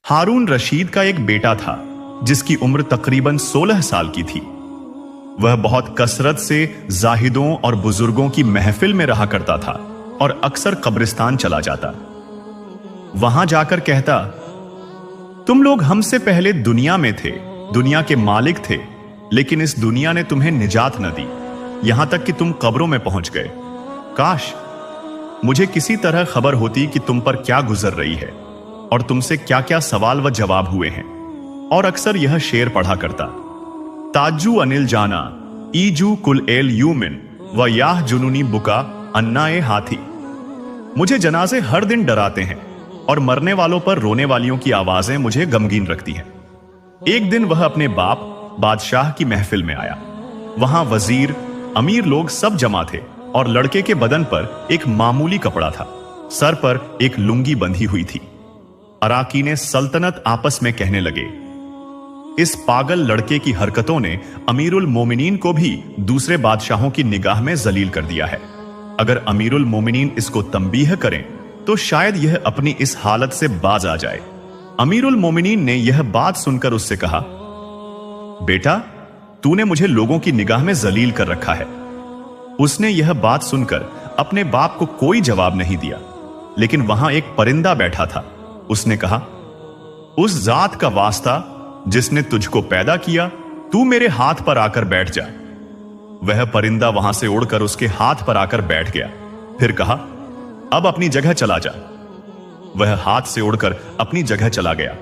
हारून रशीद का एक बेटा था जिसकी उम्र तकरीबन 16 साल की थी। वह बहुत कसरत से जाहिदों और बुजुर्गों की महफिल में रहा करता था और अक्सर कब्रिस्तान चला जाता। वहां जाकर कहता, तुम लोग हमसे पहले दुनिया में थे, दुनिया के मालिक थे, लेकिन इस दुनिया ने तुम्हें निजात न दी, यहां तक कि तुम कब्रों में पहुंच गए। काश मुझे किसी तरह खबर होती कि तुम पर क्या गुजर रही है और तुमसे क्या क्या सवाल व जवाब हुए हैं। और अक्सर यह शेर पढ़ा करता, ताजू अनिल जाना ईजू कुल एल यूमिन व याह जुनूनी बुका अन्ना ए हाथी। मुझे जनाजे हर दिन डराते हैं और मरने वालों पर रोने वालियों की आवाजें मुझे गमगीन रखती हैं। एक दिन वह अपने बाप बादशाह की महफिल में आया। वहां वजीर, अमीर लोग सब जमा थे और लड़के के बदन पर एक मामूली कपड़ा था, सर पर एक लुंगी बंधी हुई थी। अराकीने सल्तनत आपस में कहने लगे, इस पागल लड़के की हरकतों ने अमीरुल मोमिनीन को भी दूसरे बादशाहों की निगाह में जलील कर दिया है। अगर अमीरुल मोमिनीन इसको तंबीह करें तो शायद यह अपनी इस हालत से बाज आ जाए। अमीरुल मोमिनीन ने यह बात सुनकर उससे कहा, बेटा, तूने मुझे लोगों की निगाह में जलील कर रखा है। उसने यह बात सुनकर अपने बाप को कोई जवाब नहीं दिया, लेकिन वहां एक परिंदा बैठा था। उसने कहा, उस जात का वास्ता जिसने तुझको पैदा किया, तू मेरे हाथ पर आकर बैठ जा। वह परिंदा वहां से उड़कर उसके हाथ पर आकर बैठ गया, फिर कहा, अब अपनी जगह चला जा। वह हाथ से उड़कर अपनी जगह चला गया।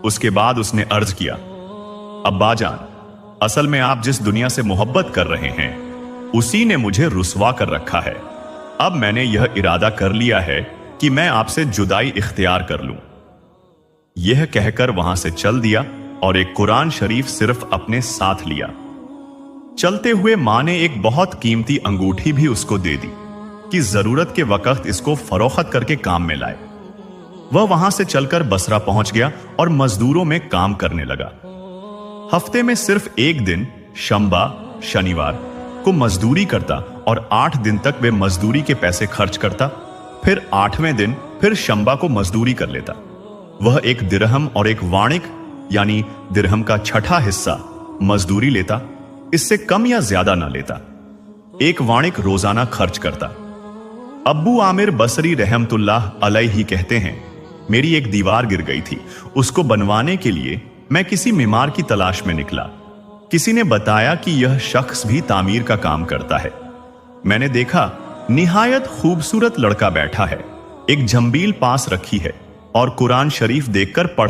उसके बाद उसने अर्ज किया, अब्बाजान, असल में आप जिस दुनिया से मोहब्बत कर रहे हैं उसी ने मुझे रुसवा कर रखा है। अब मैंने यह इरादा कर लिया है कि मैं आपसे जुदाई इख्तियार कर लूं। यह कहकर वहां से चल दिया और एक कुरान शरीफ सिर्फ अपने साथ लिया। चलते हुए मां ने एक बहुत कीमती अंगूठी भी उसको दे दी कि जरूरत के वक्त इसको फरोख्त करके काम में लाए। वह वहां से चलकर बसरा पहुंच गया और मजदूरों में काम करने लगा। हफ्ते में सिर्फ एक दिन शंबा, शनिवार को मजदूरी करता और 8 दिन तक वे मजदूरी के पैसे खर्च करता। फिर 8वें दिन फिर शंबा को मजदूरी कर लेता। वह एक दिरहम और एक वाणिक यानी दिरहम का छठा हिस्सा मजदूरी लेता, इससे कम या ज्यादा ना लेता। एक वाणिक रोजाना खर्च करता। अब्बू आमिर बसरी रहमतुल्लाह अलैहि कहते हैं, मेरी एक दीवार गिर गई थी, उसको बनवाने के लिए मैं किसी मीमार की तलाश में निकला। किसी ने बताया कि यह शख्स भी तामीर का काम करता है। मैंने देखा निहायत खूबसूरत लड़का बैठा है, एक जंबील पास रखी है और कुरान शरीफ देखकर पढ़